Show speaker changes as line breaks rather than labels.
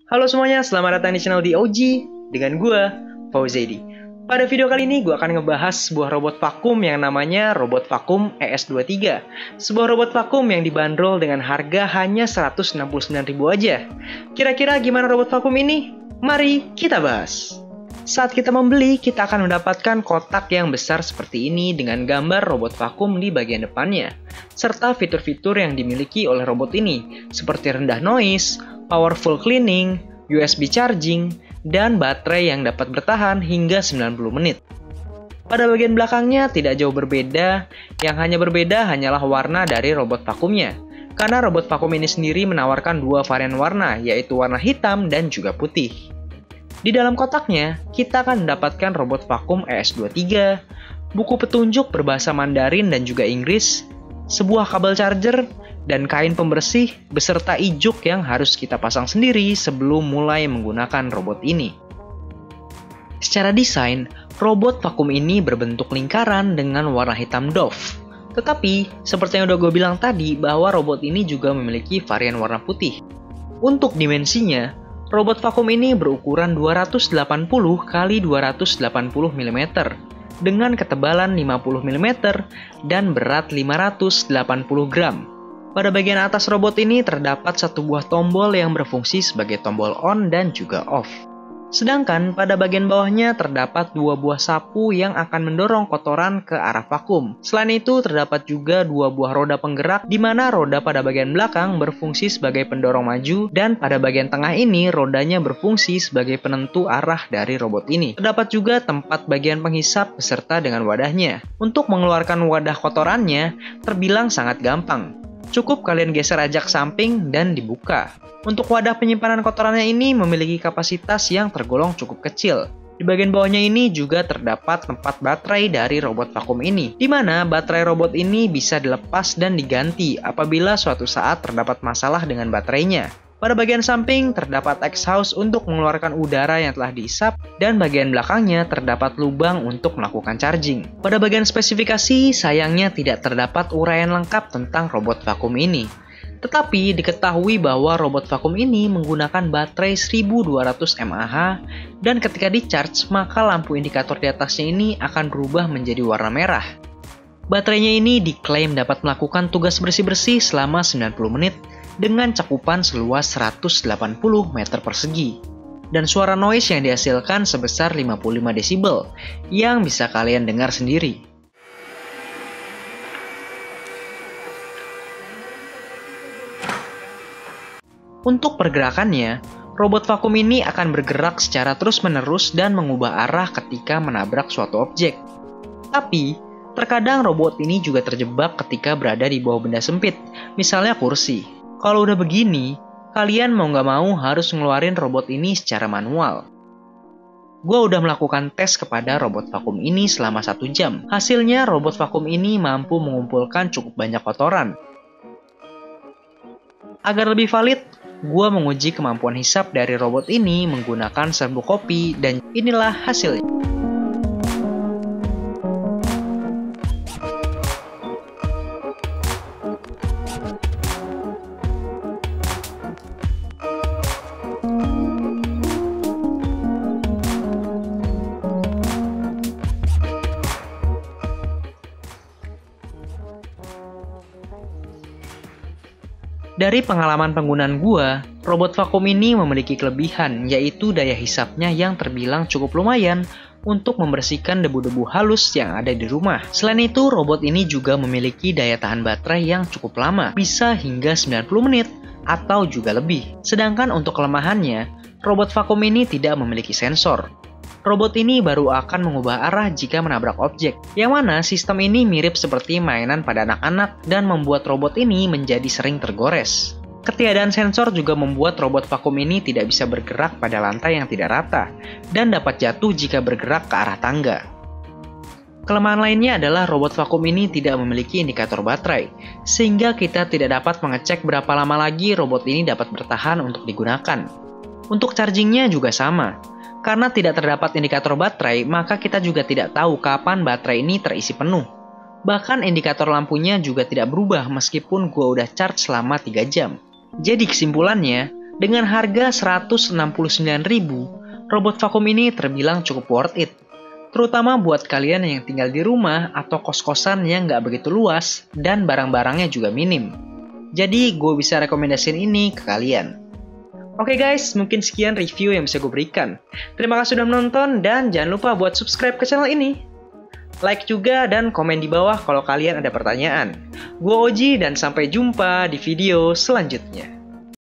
Halo semuanya, selamat datang di channel DOG dengan gue, Fauzedi. Pada video kali ini gue akan ngebahas sebuah robot vakum yang namanya robot vakum ES23. Sebuah robot vakum yang dibanderol dengan harga hanya 169.000 aja. Kira-kira gimana robot vakum ini? Mari kita bahas. Saat kita membeli, kita akan mendapatkan kotak yang besar seperti ini dengan gambar robot vakum di bagian depannya, serta fitur-fitur yang dimiliki oleh robot ini, seperti rendah noise, powerful cleaning, USB charging, dan baterai yang dapat bertahan hingga 90 menit. Pada bagian belakangnya tidak jauh berbeda, yang hanya berbeda hanyalah warna dari robot vakumnya. Karena robot vakum ini sendiri menawarkan dua varian warna, yaitu warna hitam dan juga putih. Di dalam kotaknya, kita akan mendapatkan robot vakum ES23, buku petunjuk berbahasa Mandarin dan juga Inggris, sebuah kabel charger, dan kain pembersih beserta ijuk yang harus kita pasang sendiri sebelum mulai menggunakan robot ini. Secara desain, robot vakum ini berbentuk lingkaran dengan warna hitam doff. Tetapi, seperti yang udah gue bilang tadi bahwa robot ini juga memiliki varian warna putih. Untuk dimensinya, robot vakum ini berukuran 280 x 280 mm dengan ketebalan 50 mm dan berat 580 gram. Pada bagian atas robot ini terdapat satu buah tombol yang berfungsi sebagai tombol on dan juga off. Sedangkan pada bagian bawahnya terdapat dua buah sapu yang akan mendorong kotoran ke arah vakum. Selain itu terdapat juga dua buah roda penggerak di mana roda pada bagian belakang berfungsi sebagai pendorong maju dan pada bagian tengah ini rodanya berfungsi sebagai penentu arah dari robot ini. Terdapat juga tempat bagian penghisap beserta dengan wadahnya. Untuk mengeluarkan wadah kotorannya terbilang sangat gampang. Cukup kalian geser aja ke samping dan dibuka. Untuk wadah penyimpanan kotorannya ini memiliki kapasitas yang tergolong cukup kecil. Di bagian bawahnya ini juga terdapat tempat baterai dari robot vakum ini, di mana baterai robot ini bisa dilepas dan diganti apabila suatu saat terdapat masalah dengan baterainya. Pada bagian samping terdapat exhaust untuk mengeluarkan udara yang telah dihisap dan bagian belakangnya terdapat lubang untuk melakukan charging. Pada bagian spesifikasi sayangnya tidak terdapat uraian lengkap tentang robot vakum ini. Tetapi diketahui bahwa robot vakum ini menggunakan baterai 1200 mAh dan ketika di-charge maka lampu indikator di atasnya ini akan berubah menjadi warna merah. Baterainya ini diklaim dapat melakukan tugas bersih-bersih selama 90 menit dengan cakupan seluas 180 meter persegi. Dan suara noise yang dihasilkan sebesar 55 desibel yang bisa kalian dengar sendiri. Untuk pergerakannya, robot vakum ini akan bergerak secara terus-menerus dan mengubah arah ketika menabrak suatu objek. Tapi, terkadang robot ini juga terjebak ketika berada di bawah benda sempit, misalnya kursi. Kalau udah begini, kalian mau nggak mau harus ngeluarin robot ini secara manual. Gua udah melakukan tes kepada robot vakum ini selama 1 jam. Hasilnya, robot vakum ini mampu mengumpulkan cukup banyak kotoran. Agar lebih valid, gua menguji kemampuan hisap dari robot ini menggunakan serbuk kopi dan inilah hasilnya. Dari pengalaman penggunaan gua, robot vakum ini memiliki kelebihan, yaitu daya hisapnya yang terbilang cukup lumayan untuk membersihkan debu-debu halus yang ada di rumah. Selain itu, robot ini juga memiliki daya tahan baterai yang cukup lama, bisa hingga 90 menit atau juga lebih. Sedangkan untuk kelemahannya, robot vakum ini tidak memiliki sensor. Robot ini baru akan mengubah arah jika menabrak objek, yang mana sistem ini mirip seperti mainan pada anak-anak dan membuat robot ini menjadi sering tergores. Ketiadaan sensor juga membuat robot vakum ini tidak bisa bergerak pada lantai yang tidak rata, dan dapat jatuh jika bergerak ke arah tangga. Kelemahan lainnya adalah robot vakum ini tidak memiliki indikator baterai, sehingga kita tidak dapat mengecek berapa lama lagi robot ini dapat bertahan untuk digunakan. Untuk chargingnya juga sama. Karena tidak terdapat indikator baterai, maka kita juga tidak tahu kapan baterai ini terisi penuh. Bahkan indikator lampunya juga tidak berubah meskipun gua udah charge selama 3 jam. Jadi kesimpulannya, Dengan harga 169.000, robot vakum ini terbilang cukup worth it. Terutama buat kalian yang tinggal di rumah atau kos-kosan yang nggak begitu luas dan barang-barangnya juga minim. Jadi gue bisa rekomendasiin ini ke kalian. Oke guys, mungkin sekian review yang bisa gue berikan. Terima kasih sudah menonton dan jangan lupa buat subscribe ke channel ini. Like juga dan komen di bawah kalau kalian ada pertanyaan. Gue Oji dan sampai jumpa di video selanjutnya.